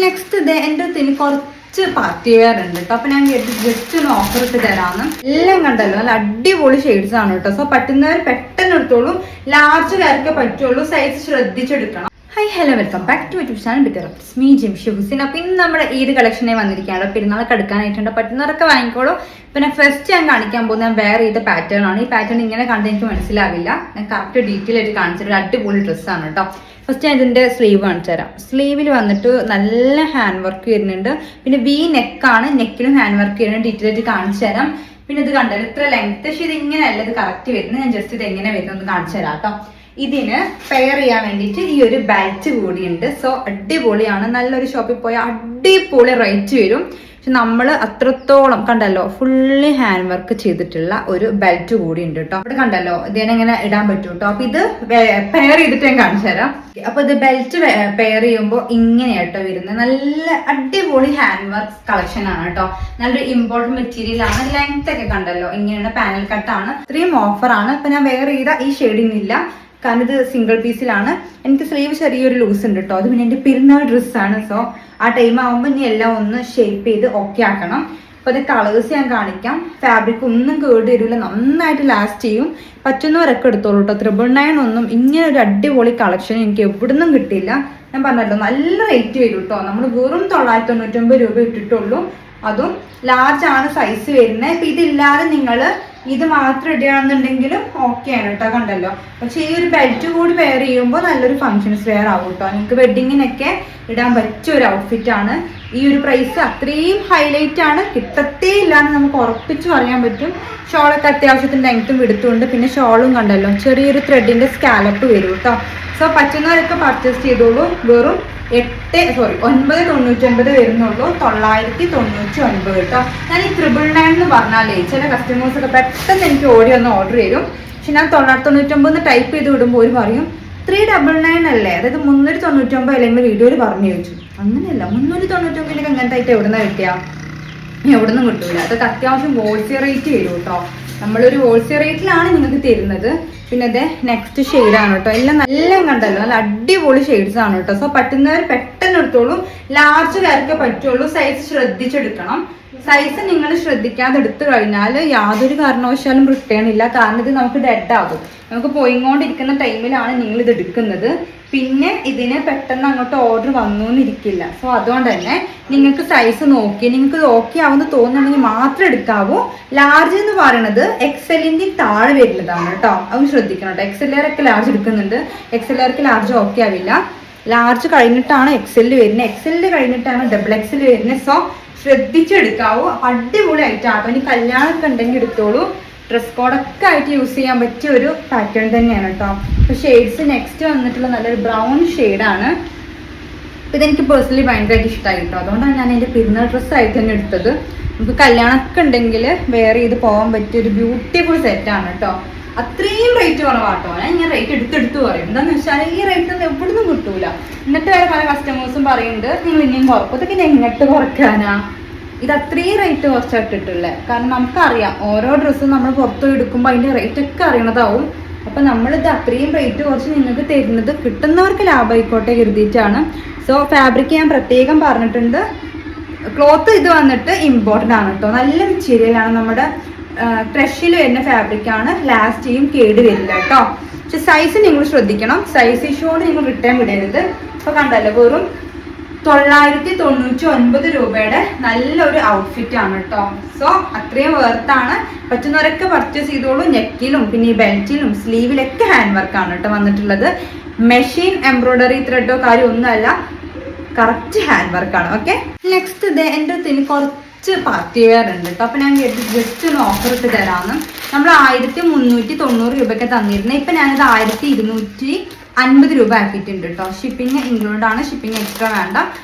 Next ഇത് എൻ്റെ അടുത്ത് കുറച്ച് പാർട്ടി വെയർ ഉണ്ട് കേട്ടോ. അപ്പൊ ഞാൻ ജസ്റ്റ് ഒന്ന് ഓഫർ ഇട്ട് തരാമെന്ന്. എല്ലാം കണ്ടല്ലോ, നല്ല അടിപൊളി ഷെയ്ഡ്സ് ആണ് കേട്ടോ. സോ പറ്റുന്നവർ പെട്ടെന്ന് എടുത്തോളൂ. ലാർജ് പേർക്കേ പറ്റുള്ളൂ, സൈസ് ശ്രദ്ധിച്ചെടുക്കണം. Hi hello, welcome back to YouTube channel ബിറ്ററപ്സ് മീ ജിംഷി ഹുസൈൻ. അപ്പോൾ ഇന്ന് നമ്മുടെ ഈദ് കളക്ഷനെ വന്നിരിക്കുകയാണ്. പെരുന്നാളൊക്കെ എടുക്കാനായിട്ടുണ്ട്, പറ്റുന്നവരൊക്കെ വാങ്ങിക്കോളൂ. പിന്നെ ഫസ്റ്റ് ഞാൻ കാണിക്കാൻ പോകുന്നത് ഞാൻ വേറെ ചെയ്ത പാറ്റേൺ ആണ്. ഈ പാറ്റേൺ ഇങ്ങനെ കണ്ട് എനിക്ക് മനസ്സിലാവില്ല. ഞാൻ കറക്റ്റ് ഡീറ്റെയിൽ ആയിട്ട് കാണിച്ചിട്ട് അടിപൊളി ഡ്രസ്സാണ് കേട്ടോ. ഫസ്റ്റ് ഞാൻ ഇതിന്റെ സ്ലീവ് കാണിച്ചു തരാം. സ്ലീവിൽ വന്നിട്ട് നല്ല ഹാൻഡ് വർക്ക് വരുന്നുണ്ട്. പിന്നെ വി നെക്കാണ്, നെക്കിലും ഹാൻഡ് വർക്ക് വരുന്നുണ്ട്. ഡീറ്റെയിൽ ആയിട്ട് കാണിച്ചു തരാം. പിന്നെ ഇത് കണ്ടല്ലോ ഇത്ര ലെങ്ത്, പക്ഷെ ഇത് ഇങ്ങനെയല്ല, ഇത് കറക്റ്റ് വരുന്നത്. ഞാൻ ജസ്റ്റ് ഇത് എങ്ങനെ വരുന്നത് കാണിച്ചു തരാം കേട്ടോ. ഇതിന് പെയർ ചെയ്യാൻ വേണ്ടിയിട്ട് ഈ ഒരു ബെൽറ്റ് കൂടിയുണ്ട്. സോ അടിപൊളിയാണ്. നല്ലൊരു ഷോപ്പിൽ പോയാൽ അടിപൊളി റേറ്റ് വരും. പക്ഷെ നമ്മൾ അത്രത്തോളം കണ്ടല്ലോ ഫുള്ളി ഹാൻഡ് വർക്ക് ചെയ്തിട്ടുള്ള ഒരു ബെൽറ്റ് കൂടി ഉണ്ട് കേട്ടോ. അവിടെ കണ്ടല്ലോ ഇതിനെങ്ങനെ ഇടാൻ പറ്റും കേട്ടോ. അപ്പൊ ഇത് പെയർ ചെയ്തിട്ട് ഞാൻ കാണിച്ചു തരാം. അപ്പൊ ഇത് ബെൽറ്റ് പെയർ ചെയ്യുമ്പോൾ ഇങ്ങനെയാട്ടോ വരുന്നത്. നല്ല അടിപൊളി ഹാൻഡ് വർക്ക് കളക്ഷൻ ആണ് കേട്ടോ. നല്ലൊരു ഇമ്പോർട്ടന്റ് മെറ്റീരിയൽ ആണ്. ലെങ്ത് ഒക്കെ കണ്ടല്ലോ ഇങ്ങനെയുള്ള പാനൽ കട്ടാണ്. ഇത്രയും ഓഫർ ആണ്. അപ്പൊ ഞാൻ വെയർ ചെയ്ത ഈ ഷെയ്ഡിങ്ങില്ല, കാരണം ഇത് സിംഗിൾ പീസിലാണ്. എനിക്ക് സ്ലീവ് ചെറിയൊരു ലൂസ് ഉണ്ട് കേട്ടോ. അത് പിന്നെ എൻ്റെ പെരുന്നാൾ ഡ്രസ്സാണ്. സോ ആ ടൈം ആകുമ്പോൾ ഇനി എല്ലാം ഒന്ന് ഷേപ്പ് ചെയ്ത് ഓക്കെ ആക്കണം. അപ്പോൾ അത് കളേഴ്സ് ഞാൻ കാണിക്കാം. ഫാബ്രിക് ഒന്നും കേട് വരില്ല, നന്നായിട്ട് ലാസ്റ്റ് ചെയ്യും. പറ്റുന്നവരൊക്കെ എടുത്തോളൂ കേട്ടോ. 999 ഒന്നും ഇങ്ങനെ ഒരു അടിപൊളി കളക്ഷൻ എനിക്ക് എവിടുന്നും കിട്ടിയില്ല. ഞാൻ പറഞ്ഞല്ലോ നല്ല റേറ്റ് വരും കേട്ടോ. നമ്മൾ വെറും 999 രൂപ ഇട്ടിട്ടുള്ളൂ. അതും ലാർജ് ആണ് സൈസ് വരുന്നത്. ഇപ്പം ഇതില്ലാതെ നിങ്ങൾ ഇത് മാത്രം ഇടുകയാണെന്നുണ്ടെങ്കിലും ഓക്കെ ആണ് കേട്ടോ. കണ്ടല്ലോ, പക്ഷെ ഈ ഒരു ബെൽറ്റ് കൂടി വെയർ ചെയ്യുമ്പോൾ നല്ലൊരു ഫംഗ്ഷൻസ് വെയർ ആവും കേട്ടോ. നിങ്ങൾക്ക് വെഡിങ്ങിനൊക്കെ ഇടാൻ പറ്റിയ ഒരു ഔട്ട്ഫിറ്റ് ആണ്. ഈ ഒരു പ്രൈസ് അത്രയും ഹൈലൈറ്റ് ആണ്, കിട്ടത്തേ ഇല്ലാന്ന് നമുക്ക് ഉറപ്പിച്ച് പറയാൻ പറ്റും. ഷോളൊക്കെ അത്യാവശ്യത്തിന് ലെങ്ത്തും വിടുത്തുണ്ട്. പിന്നെ ഷോളും കണ്ടല്ലോ ചെറിയൊരു ത്രെഡിന്റെ സ്കാലപ്പ് വരും കേട്ടോ. സോ പറ്റുന്നവരൊക്കെ പർച്ചേസ് ചെയ്തോളൂ. വെറും 999 വരുന്നുള്ളൂ. 999 കേട്ടോ. ഞാൻ ഈ 999 എന്ന് പറഞ്ഞാലേ ചില കസ്റ്റമേഴ്സ് ഒക്കെ പെട്ടെന്ന് എനിക്ക് ഓടി വന്ന് ഓർഡർ ചെയ്യും. പക്ഷെ ഞാൻ 999 ടൈപ്പ് ചെയ്ത് വിടുമ്പോൾ ഒരു പറയും 399 അല്ലേ, അതായത് 399 അല്ലെങ്കിൽ വീഡിയോയിൽ പറഞ്ഞു ചോദിച്ചു. അങ്ങനെയല്ല, 399 അങ്ങനത്തെ ആയിട്ട് എവിടുന്ന കിട്ടിയാ? എവിടുന്നും കിട്ടൂല. അതൊക്കെ അത്യാവശ്യം ഹോൾസെയിൽ റേറ്റ് വരും കേട്ടോ. നമ്മളൊരു ഹോൾസെയിൽ റേറ്റിലാണ് നിങ്ങൾക്ക് തരുന്നത്. പിന്നെ അതെ നെക്സ്റ്റ് ഷെയ്ഡാണ് കേട്ടോ. എല്ലാം കണ്ടല്ലോ നല്ല അടിപൊളി ഷെയ്ഡ്സ് ആണ് കേട്ടോ. സോ പറ്റുന്നവർ പെട്ടെന്ന് എടുത്തോളൂ. ലാർജ് പേർക്കേ പറ്റുള്ളൂ, സൈസ് ശ്രദ്ധിച്ചെടുക്കണം. സൈസ് നിങ്ങൾ ശ്രദ്ധിക്കാതെ എടുത്തു കഴിഞ്ഞാൽ യാതൊരു കാരണവശാലും റിട്ടേൺ ഇല്ല. കാരണം ഇത് നമുക്ക് ഡെഡ് ആകും. നമുക്ക് പോയിക്കൊണ്ടിരിക്കുന്ന ടൈമിലാണ് നിങ്ങൾ ഇത് എടുക്കുന്നത്. പിന്നെ ഇതിന് പെട്ടെന്ന് അങ്ങോട്ട് ഓർഡർ വന്നുകൊണ്ടിരിക്കില്ല. സോ അതുകൊണ്ട് തന്നെ നിങ്ങൾക്ക് സൈസ് നോക്കി നിങ്ങൾക്ക് ഇത് ഓക്കെ ആവുമെന്ന് തോന്നുന്നുണ്ടെങ്കിൽ മാത്രം എടുക്കാവൂ. ലാർജ് എന്ന് പറയുന്നത് എക്സലിന്റെ താഴെ വരുന്നതാണ് കേട്ടോ. അത് ശ്രദ്ധിക്കണം കേട്ടോ. എക്സെല്ലറൊക്കെ ലാർജ് എടുക്കുന്നുണ്ട്. എക്സെല്ലർക്ക് ലാർജ് ഓക്കെ ആവില്ല. ലാർജ് കഴിഞ്ഞിട്ടാണ് എക്സെല് വരുന്നത്. എക്സെല് കഴിഞ്ഞിട്ടാണ് ഡബിൾ എക്സെൽ വരുന്നത്. സോ ശ്രദ്ധിച്ചെടുക്കാവൂ. അടിപൊളി ആയിട്ടാട്ടോ. ഇനി കല്യാണമൊക്കെ ഉണ്ടെങ്കിൽ എടുത്തോളൂ. ഡ്രസ് കോഡൊക്കെ ആയിട്ട് യൂസ് ചെയ്യാൻ പറ്റിയ ഒരു പാറ്റേൺ തന്നെയാണ് കേട്ടോ. അപ്പോൾ ഷെയ്ഡ്സ് നെക്സ്റ്റ് വന്നിട്ടുള്ള നല്ലൊരു ബ്രൗൺ ഷെയ്ഡാണ്. ഇതെനിക്ക് പേഴ്സണലി ഭയങ്കരമായിട്ട് ഇഷ്ടമായി കേട്ടോ. അതുകൊണ്ടാണ് ഞാൻ എൻ്റെ പെരുന്നാൾ ഡ്രസ്സായിട്ട് തന്നെ എടുത്തത്. നമുക്ക് കല്യാണമൊക്കെ ഉണ്ടെങ്കിൽ വെയർ ചെയ്ത് പോകാൻ പറ്റിയ ഒരു ബ്യൂട്ടിഫുൾ സെറ്റാണ് കേട്ടോ. അത്രയും റേറ്റ് കുറവാട്ടോ. ഞാൻ ഇങ്ങനെ റേറ്റ് എടുത്തെടുത്ത് പറയും. എന്താണെന്ന് വെച്ചാൽ ഈ റേറ്റ് ഒന്നും എവിടുന്നും കിട്ടൂല. എന്നിട്ട് വേറെ പല കസ്റ്റമേഴ്സും പറയുന്നുണ്ട് നിങ്ങൾ ഇനിയും കുറക്കും. ഇതൊക്കെ ഞാൻ എങ്ങോട്ട് കുറയ്ക്കാനാ? ഇത് അത്രയും റേറ്റ് കുറച്ചിട്ടിട്ടുള്ളത്. കാരണം നമുക്കറിയാം ഓരോ ഡ്രസ്സും നമ്മൾ പുറത്തു എടുക്കുമ്പോൾ അതിൻ്റെ റേറ്റ് ഒക്കെ അറിയണതാവും. അപ്പം നമ്മളിത് അത്രയും റേറ്റ് കുറച്ച് നിങ്ങൾക്ക് തരുന്നത് കിട്ടുന്നവർക്ക് ലാഭമായിക്കോട്ടെ കരുതിയിട്ടാണ്. സോ ഫാബ്രിക് ഞാൻ പ്രത്യേകം പറഞ്ഞിട്ടുണ്ട്. ക്ലോത്ത് ഇത് വന്നിട്ട് ഇമ്പോർട്ടൻ്റ് ആണ് കേട്ടോ. നല്ല മെറ്റീരിയലാണ്. നമ്മുടെ ക്രഷിൽ വരുന്ന ഫാബ്രിക്കാണ്. ലാസ്റ്റ് ചെയ്യും, കേട് വരില്ല കേട്ടോ. പക്ഷെ സൈസ് നിങ്ങൾ ശ്രദ്ധിക്കണം. സൈസ് ഇഷ്യൂകൊണ്ട് നിങ്ങൾ റിട്ടേൺ വിടരുത്. അപ്പോൾ കണ്ടല്ലോ വെറും 999 രൂപയുടെ നല്ലൊരു ഔട്ട്ഫിറ്റ് ആണ് കേട്ടോ. സോ അത്രയും വേർത്താണ്. പറ്റുന്നവരൊക്കെ പർച്ചേസ് ചെയ്തോളൂ. നെക്കിലും പിന്നെ ഈ ബെൽറ്റിലും സ്ലീവിലൊക്കെ ഹാൻഡ് വർക്കാണ് കേട്ടോ വന്നിട്ടുള്ളത്. മെഷീൻ എംബ്രോയിഡറി ത്രെഡോ കാര്യം ഒന്നുമല്ല, കറക്റ്റ് ഹാൻഡ് വർക്കാണ്. ഓക്കെ, നെക്സ്റ്റ് ഇത് എൻ്റെ അടുത്ത് കുറച്ച് പാർട്ടി വെയർ ഉണ്ട് കേട്ടോ. അപ്പം ഞാൻ ജസ്റ്റ് ഒന്ന് ഓഫർ ഇട്ട് തരാമെന്ന്. നമ്മൾ 1390 രൂപയ്ക്ക് തന്നിരുന്നത്. ഇപ്പം ഞാനിത് 1250 രൂപ ആക്കിയിട്ടുണ്ട് കേട്ടോ. ഷിപ്പിംഗ് ഇൻക്ലൂഡ് ആണ്. ഷിപ്പിംഗ് എക്സ്ട്രാ വേണ്ട.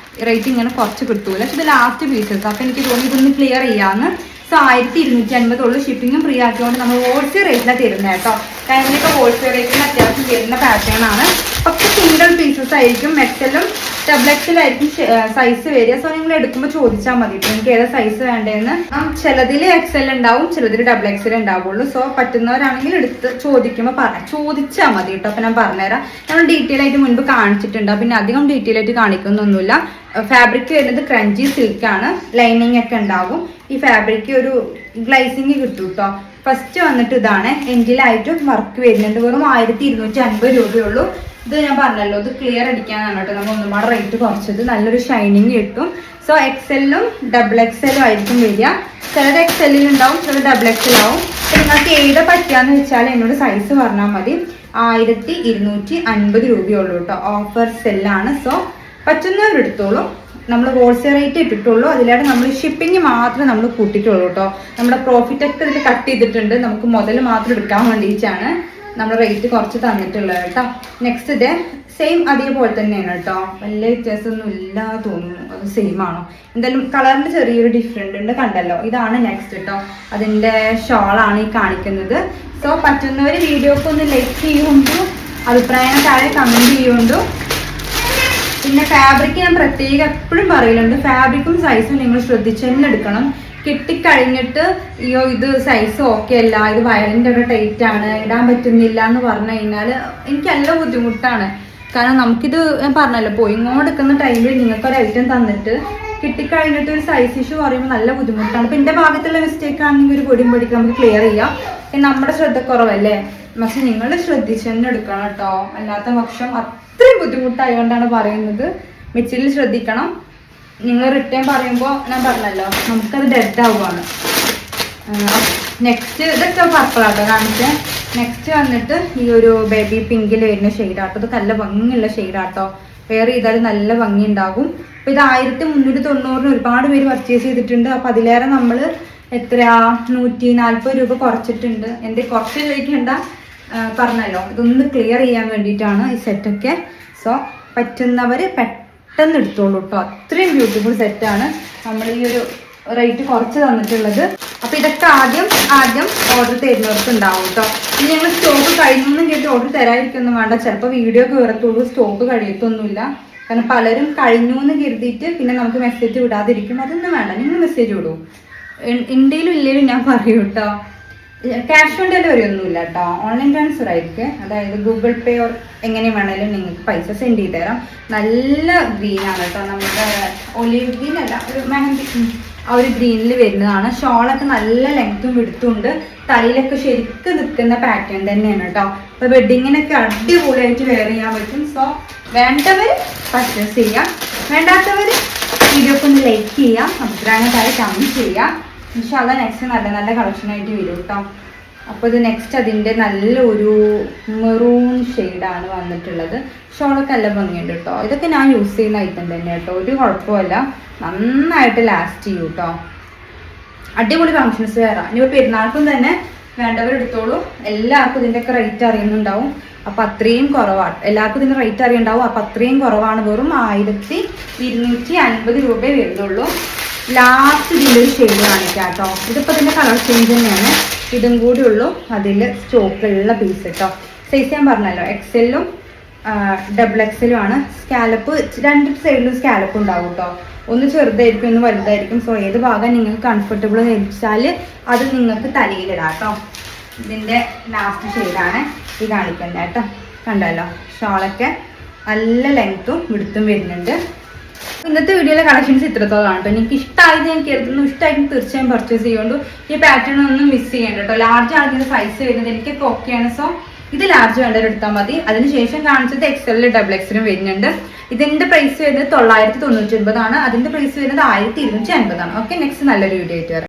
റേറ്റ് ഇങ്ങനെ കുറച്ച് കിട്ടൂല. പക്ഷെ ഇത് ലാസ്റ്റ് പീസസ്. അപ്പം എനിക്ക് തോന്നി ഇതൊന്ന് ക്ലിയർ ചെയ്യാമെന്ന്. സോ 1250 ഉള്ളൂ. ഷിപ്പിങ്ങും ഫ്രീ ആക്കിയോണ്ട് നമ്മൾ ഹോൾസെയിൽ റേറ്റിലാണ് തരുന്നത് കേട്ടോ. ലൈനിലൊക്കെ ഹോൾസെയിൽ റേറ്റിന് അത്യാവശ്യം വരുന്ന പാറ്റേൺ ആണ്. പക്ഷെ സിംഗിൾ പീസസ് ആയിരിക്കും. എക്സലും ഡബിൾ എക്സലായിരിക്കും സൈസ് വരിക. സോ നിങ്ങൾ എടുക്കുമ്പോൾ ചോദിച്ചാൽ മതി നിങ്ങൾക്ക് ഏതാ സൈസ് വേണ്ടതെന്ന്. ചിലതിൽ എക്സൽ ഉണ്ടാവും, ചിലതിൽ ഡബിൾ എക്സൽ ഉണ്ടാവുള്ളൂ. സോ പറ്റുന്നവരാണെങ്കിൽ എടുത്ത് ചോദിക്കുമ്പോൾ ചോദിച്ചാൽ മതി കേട്ടോ. അപ്പം ഞാൻ പറഞ്ഞുതരാം. നമ്മൾ ഡീറ്റെയിൽ ആയിട്ട് മുൻപ് കാണിച്ചിട്ടുണ്ട്. പിന്നെ അധികം ഡീറ്റെയിൽ ആയിട്ട് കാണിക്കുന്നൊന്നുമില്ല. ഫാബ്രിക് വരുന്നത് ക്രഞ്ചി സിൽക്കാണ്. ലൈനിങ് ഒക്കെ ഉണ്ടാകും. ഈ ഫാബ്രിക് ഒരു ഗ്ലൈസിങ് കിട്ടും കേട്ടോ. ഫസ്റ്റ് വന്നിട്ട് ഇതാണ്. എൻഡിലായിട്ടും വർക്ക് വരുന്നുണ്ട്. വെറും 1250 രൂപയുള്ളൂ. ഇത് ഞാൻ പറഞ്ഞല്ലോ, ഇത് ക്ലിയർ അടിക്കാനാണ് കേട്ടോ നമ്മൾ ഒന്നുപാടെ റേറ്റ് കുറച്ചത്. നല്ലൊരു ഷൈനിങ് കിട്ടും. സോ എക്സെല്ലും ഡബിൾ എക്സെല്ലും ആയിരിക്കും വരിക. ചിലത് എക്സെല്ലിൽ ഉണ്ടാവും, ചിലത് ഡബിൾ എക്സൽ ആവും. നിങ്ങൾക്ക് ഏത് പറ്റുകയെന്ന് വെച്ചാൽ എന്നോട് സൈസ് പറഞ്ഞാൽ മതി. 1250 രൂപയുള്ളൂ കേട്ടോ. ഓഫർ സെല്ലാണ്. സോ പറ്റുന്നവരെടുത്തോളൂ. നമ്മൾ ഹോൾസെയിൽ റേറ്റ് ഇട്ടിട്ടുള്ളൂ. അതിലായിട്ട് നമ്മൾ ഷിപ്പിംഗ് മാത്രമേ നമ്മൾ കൂട്ടിയിട്ടുള്ളൂ കേട്ടോ. നമ്മുടെ പ്രോഫിറ്റ് ഒക്കെ ഇതിൽ കട്ട് ചെയ്തിട്ടുണ്ട്. നമുക്ക് മുതൽ മാത്രം എടുക്കാൻ വേണ്ടിയിട്ടാണ് നമ്മൾ റേറ്റ് കുറച്ച് തന്നിട്ടുള്ളത് കേട്ടോ. നെക്സ്റ്റ് ഇത് സെയിം അതേപോലെ തന്നെയാണ് കേട്ടോ. വലിയ വ്യത്യാസമൊന്നും ഇല്ല തോന്നുന്നു. അത് സെയിം ആണോ എന്തായാലും കളറിൻ്റെ ചെറിയൊരു ഡിഫറെൻ്റ് ഉണ്ട്. കണ്ടല്ലോ, ഇതാണ് നെക്സ്റ്റ് കേട്ടോ. അതിൻ്റെ ഷോളാണ് ഈ കാണിക്കുന്നത്. സോ പറ്റുന്നവർ വീഡിയോക്ക് ഒന്ന് ലൈക്ക് ചെയ്യുകൊണ്ടു, അഭിപ്രായം താഴെ കമൻറ്റ് ചെയ്യുകൊണ്ടു. പിന്നെ ഫാബ്രിക് ഞാൻ പ്രത്യേകം എപ്പോഴും പറയലുണ്ട്, ഫാബ്രിക്കും സൈസും നിങ്ങൾ ശ്രദ്ധിച്ച് തന്നെ എടുക്കണം. കിട്ടിക്കഴിഞ്ഞിട്ട് അയ്യോ ഇത് സൈസ് ഓക്കെ അല്ല, ഇത് വയറിൻ്റെ ഒരു ടൈറ്റ് ആണ്, ഇടാൻ പറ്റുന്നില്ല എന്ന് പറഞ്ഞു കഴിഞ്ഞാൽ എനിക്ക് നല്ല ബുദ്ധിമുട്ടാണ്. കാരണം നമുക്കിത് ഞാൻ പറഞ്ഞല്ലോ, പോയിങ്ങോട്ട് എടുക്കുന്ന ടൈമിൽ നിങ്ങൾക്കൊരു ഐറ്റം തന്നിട്ട് കിട്ടിക്കഴിഞ്ഞിട്ട് ഒരു സൈസ് ഇഷ്യൂ പറയുമ്പോൾ നല്ല ബുദ്ധിമുട്ടാണ്. അപ്പം എൻ്റെ ഭാഗത്തുള്ള മിസ്റ്റേക്ക് ആണെങ്കിൽ ഒരു പൊടിയും പൊടിക്ക് നമുക്ക് ക്ലിയർ ചെയ്യാം. നമ്മുടെ ശ്രദ്ധക്കുറവല്ലേ. പക്ഷെ നിങ്ങൾ ശ്രദ്ധിച്ച് തന്നെ എടുക്കണം കേട്ടോ. അല്ലാത്ത പക്ഷം അത്രയും ബുദ്ധിമുട്ടായതുകൊണ്ടാണ് പറയുന്നത്. മെറ്റീരിയൽ ശ്രദ്ധിക്കണം. നിങ്ങൾ റിട്ടേൺ പറയുമ്പോൾ ഞാൻ പറഞ്ഞല്ലോ നമുക്കത് ഡെഡ് ആവുകയാണ്. നെക്സ്റ്റ് ഇതൊക്കെ പർപ്പിളാട്ടോ കാണിച്ചേ. നെക്സ്റ്റ് വന്നിട്ട് ഈ ഒരു ബേബി പിങ്കിൽ വരുന്ന ഷെയ്ഡാട്ടോ. ഇത് നല്ല ഭംഗിയുള്ള ഷെയ്ഡാട്ടോ. വേറെ ചെയ്താൽ നല്ല ഭംഗി ഉണ്ടാകും. അപ്പോൾ ഇത് 1390 ഒരുപാട് പേര് പർച്ചേസ് ചെയ്തിട്ടുണ്ട്. അപ്പോൾ അതിലേറെ നമ്മൾ എത്രയാ 140 രൂപ കുറച്ചിട്ടുണ്ട്. എൻ്റെ കുറച്ച് ചോദിക്കേണ്ട, പറഞ്ഞല്ലോ ഇതൊന്ന് ക്ലിയർ ചെയ്യാൻ വേണ്ടിയിട്ടാണ് ഈ സെറ്റൊക്കെ. സോ പറ്റുന്നവർ പെട്ടെന്ന് എടുത്തോളൂ കേട്ടോ. അത്രയും ബ്യൂട്ടിഫുൾ സെറ്റാണ് നമ്മൾ ഈ ഒരു റേറ്റ് കുറച്ച് തന്നിട്ടുള്ളത്. അപ്പോൾ ഇതൊക്കെ ആദ്യം ഓർഡർ തരുന്നവർക്ക് ഉണ്ടാവും കേട്ടോ. ഇനി ഞങ്ങൾ സ്റ്റോക്ക് കഴിഞ്ഞൊന്നും കേട്ട് ഓർഡർ തരാതിരിക്കൊന്നും വേണ്ട. ചിലപ്പോൾ വീഡിയോ കയറത്തുള്ളൂ, സ്റ്റോക്ക് കഴിയത്തൊന്നുമില്ല. കാരണം പലരും കഴിഞ്ഞു എന്ന് കരുതിയിട്ട് പിന്നെ നമുക്ക് മെസ്സേജ് വിടാതിരിക്കും. അതൊന്നും വേണ്ട, നിങ്ങൾ മെസ്സേജ് വിടൂ. ഇന്ത്യയിലും ഇല്ലെങ്കിലും ഞാൻ പറയൂ കേട്ടോ. ക്യാഷ് ഓൺ ഡെലിവറി ഒന്നുമില്ല കേട്ടോ. ഓൺലൈൻ ട്രാൻസ്ഫർ ആയിരിക്കും. അതായത് ഗൂഗിൾ പേ ഓർ എങ്ങനെ വേണമെങ്കിലും നിങ്ങൾക്ക് പൈസ സെൻഡ് ചെയ്ത് തരാം. നല്ല ഗ്രീനാണ് കേട്ടോ. നമ്മുടെ ഒലിവ് ഗ്രീൻ അല്ല, ഒരു മെഹന്തി ആ ഒരു ഗ്രീനിൽ വരുന്നതാണ്. ഷോളൊക്കെ നല്ല ലെങ്ത്തും വിടുത്തുണ്ട്. തലയിലൊക്കെ ശരിക്കും നിൽക്കുന്ന പാറ്റേൺ തന്നെയാണ് കേട്ടോ. അപ്പോൾ വെഡിങ്ങിനൊക്കെ അടിപൊളിയായിട്ട് വെയർ ചെയ്യാൻ പറ്റും. സോ വേണ്ടവർ പർച്ചേസ് ചെയ്യാം. വേണ്ടാത്തവർ വീഡിയോക്ക് ഒന്ന് ലൈക്ക് ചെയ്യാം, അഭിപ്രായങ്ങളായി കമൻറ്റ് ചെയ്യാം. ഇൻഷാല്ലാ നെക്സ്റ്റ് നല്ല നല്ല കളക്ഷനായിട്ട് വരും കേട്ടോ. അപ്പോൾ ഇത് നെക്സ്റ്റ് അതിൻ്റെ നല്ലൊരു മെറൂൺ ഷെയ്ഡാണ് വന്നിട്ടുള്ളത്. ഷോളൊക്കെ നല്ല ഭംഗിയുണ്ട് കേട്ടോ. ഇതൊക്കെ ഞാൻ യൂസ് ചെയ്യുന്ന ഐറ്റം തന്നെ കേട്ടോ. ഒരു കുഴപ്പമില്ല, നന്നായിട്ട് ലാസ്റ്റ് ചെയ്യും കേട്ടോ. അടിപൊളി ഫങ്ഷൻസ് വരാം. ഇനിയിപ്പോൾ പെരുന്നാൾക്കും തന്നെ വേണ്ടവരെടുത്തോളൂ. എല്ലാവർക്കും ഇതിൻ്റെയൊക്കെ റേറ്റ് അറിയുന്നുണ്ടാവും. അപ്പം അത്രയും കുറവാണ്. എല്ലാവർക്കും ഇതിൻ്റെ റേറ്റ് അറിയുണ്ടാവും. അപ്പം അത്രയും കുറവാണ്. വെറും 1250 രൂപയെ വരുന്നുള്ളൂ. ലാസ്റ്റ് ഇതിൻ്റെ ഒരു ഷെയ്ഡ് കാണിക്കാം കേട്ടോ. ഇതിപ്പോൾ ഇതിൻ്റെ കളർ ചേഞ്ച് തന്നെയാണ്. ഇതും കൂടി ഉള്ളൂ അതിൽ സ്റ്റോക്കുള്ള പീസ് കേട്ടോ. സൈസ് ഞാൻ പറഞ്ഞല്ലോ, എക്സെല്ലും ഡബിൾ എക്സലും ആണ്. സ്കാലപ്പ് രണ്ട് സൈഡിലും സ്കാലപ്പ് ഉണ്ടാവും കേട്ടോ. ഒന്ന് ചെറുതായിരിക്കും, ഒന്ന് വലുതായിരിക്കും. സോ ഏത് ഭാഗം നിങ്ങൾക്ക് കംഫർട്ടബിൾ വെച്ചാൽ അത് നിങ്ങൾക്ക് തലയിലിടാം കേട്ടോ. ഇതിൻ്റെ ലാസ്റ്റ് ഷെയ്ഡാണ് ഈ കാണിക്കുന്നത് കേട്ടോ. കണ്ടല്ലോ, ഷോളൊക്കെ നല്ല ലെങ്ത്തും വിടുത്തും വരുന്നുണ്ട്. ഇന്നത്തെ വീഡിയോയിലെ കളക്ഷൻസ് ഇത്രത്തോളമാണ് കേട്ടോ. എനിക്ക് ഇഷ്ടമായത് ഞാൻ കരുതുന്നു. ഇഷ്ടമായിട്ട് തീർച്ചയായും പർച്ചേസ് ചെയ്യുകൊണ്ട് ഈ പാറ്റേൺ ഒന്നും മിസ് ചെയ്യേണ്ട കേട്ടോ. ലാർജ് ആണെങ്കിൽ സൈസ് വരുന്നത് എനിക്കൊക്കെ ഓക്കെയാണ്. സോ ഇത് ലാർജ് വേണ്ടവർ എടുത്താൽ മതി. അതിനുശേഷം കാണിച്ചത് എക്സലിലും ഡബിൾ എക്സലും വരുന്നുണ്ട്. ഇതിൻ്റെ പ്രൈസ് വരുന്നത് 999 ആണ്. അതിൻ്റെ പ്രൈസ് വരുന്നത് 1250 ആണ്. ഓക്കെ, നെക്സ്റ്റ് നല്ലൊരു വീഡിയോ ആയിട്ട് വരാം.